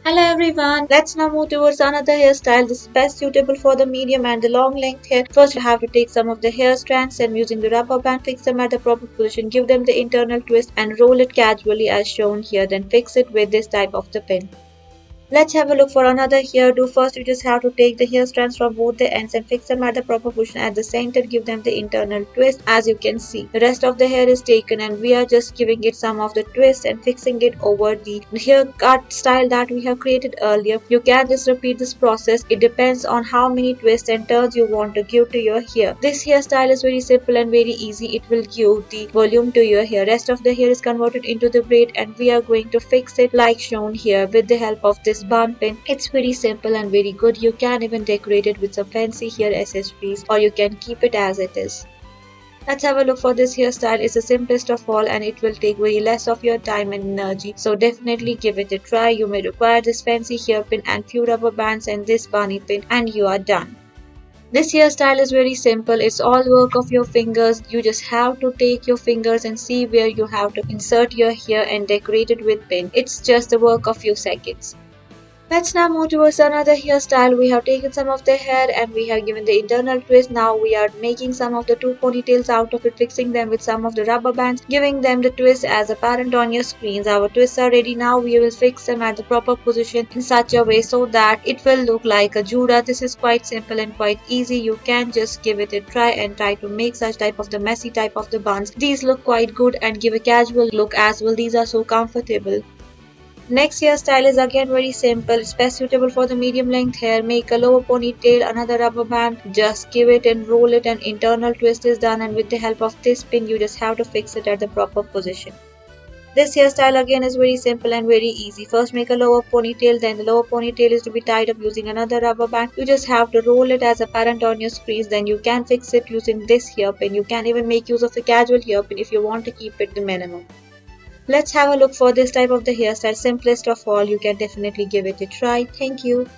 Hello everyone, let's now move towards another hairstyle. This is best suitable for the medium and the long length hair. First you have to take some of the hair strands and using the rubber band fix them at the proper position. Give them the internal twist and roll it casually as shown here. Then fix it with this type of the pin. Let's have a look for another hairdo. First, you just have to take the hair strands from both the ends and fix them at the proper position at the center. Give them the internal twist as you can see. The rest of the hair is taken and we are just giving it some of the twist and fixing it over the haircut style that we have created earlier. You can just repeat this process. It depends on how many twists and turns you want to give to your hair. This hairstyle is very simple and very easy. It will give the volume to your hair. Rest of the hair is converted into the braid and we are going to fix it like shown here with the help of this bun pin. It's very simple and very good. You can even decorate it with some fancy hair accessories or you can keep it as it is. Let's have a look for this hairstyle. It's the simplest of all and it will take very less of your time and energy. So definitely give it a try. You may require this fancy hairpin and few rubber bands and this bunny pin and you are done. This hairstyle is very simple. It's all work of your fingers. You just have to take your fingers and see where you have to insert your hair and decorate it with pin. It's just the work of few seconds. Let's now move towards another hairstyle. We have taken some of the hair and we have given the internal twist. Now we are making some of the two ponytails out of it, fixing them with some of the rubber bands, giving them the twist as apparent on your screens. Our twists are ready. Now we will fix them at the proper position in such a way so that it will look like a Judah. This is quite simple and quite easy. You can just give it a try and try to make such type of the messy type of the buns. These look quite good and give a casual look as well. These are so comfortable. Next hairstyle is again very simple. It's best suitable for the medium length hair. Make a lower ponytail, another rubber band, just give it and roll it and internal twist is done and with the help of this pin you just have to fix it at the proper position. This hairstyle again is very simple and very easy. First make a lower ponytail, then the lower ponytail is to be tied up using another rubber band. You just have to roll it as apparent on your screens, then you can fix it using this hairpin. You can even make use of a casual hairpin if you want to keep it the minimum. Let's have a look for this type of the hairstyle. Simplest of all, you can definitely give it a try. Thank you.